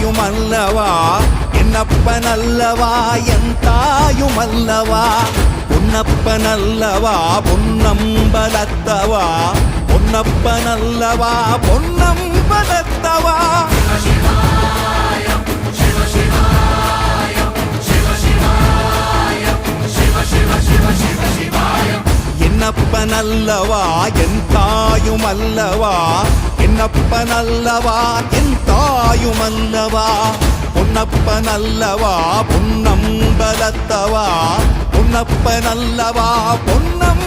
தாயுமல்லவா என்னப்பனல்லவா என் தாயுமல்லவா பொன்னப்பனல்லவா பொன்னம்பலத்தவா பொன்னப்பனல்லவா பொன்னம்பலத்தவா என்னப்பனல்லவா என் தாயுமல்லவா என்னப்பனல்லவா என் தாயுமல்லவா பொன்னப்பனல்லவா பொன்னம்பலத்தவா பொன்னப்பனல்லவா பொன்னம்